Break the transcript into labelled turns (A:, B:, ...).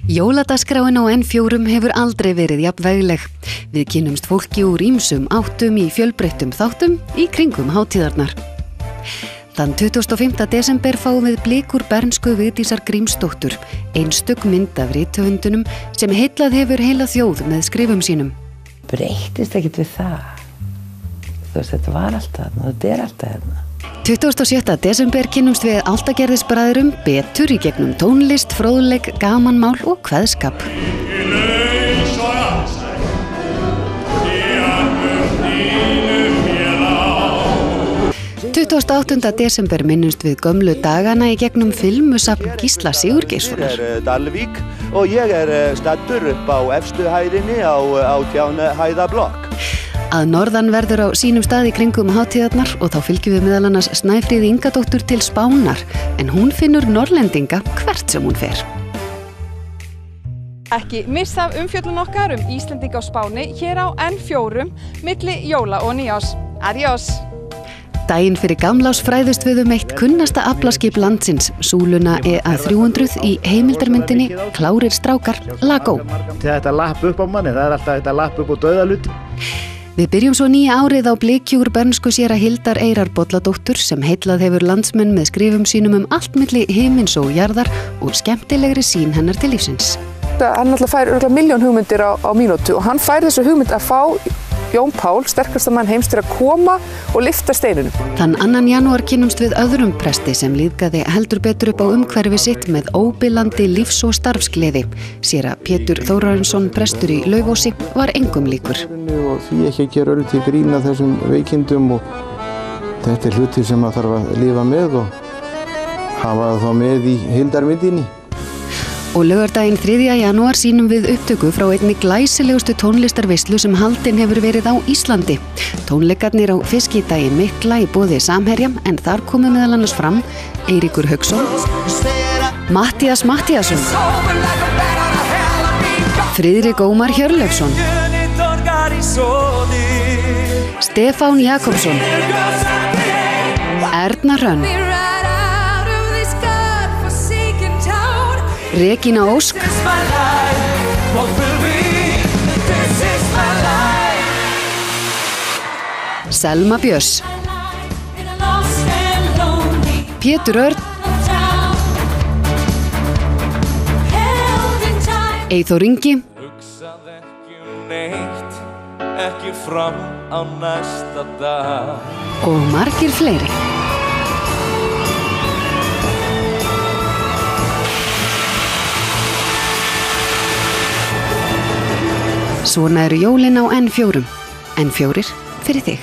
A: Jóladaskráin á N4 hefur aldrei verið jafn vegleg. Við kynnumst fólki úr ýmsum áttum í fjölbreyttum þáttum í kringum hátíðarnar. Þann 25. desember fáum við blikur bernsku Vigdísar Grímsdóttur, einstök mynd af rithöfundunum sem heillað hefur heila þjóð með skrifum sínum.
B: Breyttist ekkert við það. Þetta var alltaf þarna, þetta alltaf þarna.
A: 27. desember kynnumst við Altagerðisbræðrum betur í gegnum tónlist, fróðleik, gamanmál og kveðskap. 28. desember minnumst við gömlu dagana í gegnum filmusafn Gísla Sigurgeirssonar.
C: Dalvík og ég staddur upp á efstu hæðinni á Tjánhæðablokk.
A: Að norðan verður á sínum stað í kringum hátíðarnar og þá fylgjum við meðal annars Snæfríði Ingadóttur til Spánar, en hún finnur norrlendinga hvert sem hún fer.
D: Ekki missa af umfjöllun okkar Íslendinga á Spáni hér á N4 milli jóla og nýárs. Adiós!
A: Daginn fyrir gamlás fræðust við eitt kunnasta aflaskip landsins, súluna EA300 í heimildarmyndinni Klárir strákar, Lagó.
E: Þetta lapp upp á manni, það alltaf þetta lapp upp á dauðaluti.
A: Við byrjum svo nýja árið á blikjúr bernsku séra Hildar Eyrar Bolladóttur sem heillað hefur landsmenn með skrifum sínum allt milli himins og jarðar og skemmtilegri sýn hennar til lífsins.
F: Hann náttúrulega fær örugglega 1.000.000 hugmyndir á mínútu og hann fær þessu hugmynd að fá Jón Pál, sterkasta mann heims, til að koma og lyfta steinunum.
A: Þann 2. janúar kynnumst við öðrum presti sem lífgaði heldur betur upp á umhverfi sitt með óbilandi lífs- og starfsgleði. Séra Pétur Þórarinsson, prestur í Laufósi, var engum líkur.
G: Og því ekki að gera öll til grína þessum veikindum og þetta hlutir sem maður þarf að lifa með og hafa það þá með í heildarmyndinni.
A: Og laugardaginn 3. janúar sýnum við upptöku frá einni glæsilegustu tónlistarveislu sem haldin hefur verið á Íslandi. Tónleikarnir á Fiskidaginn mikla í boði Samherja, en þar komu meðal annars fram Eiríkur Hauksson, Matthías Matthíasson, Friðrik Ómar Hjörleifsson, Stefán Jakobsson, Erna Hrönn, Regína Ósk, Selma Björns, Pétur Örn, Eyþór Ingi og margir fleiri. Svona eru jólin á N4 fyrir þig.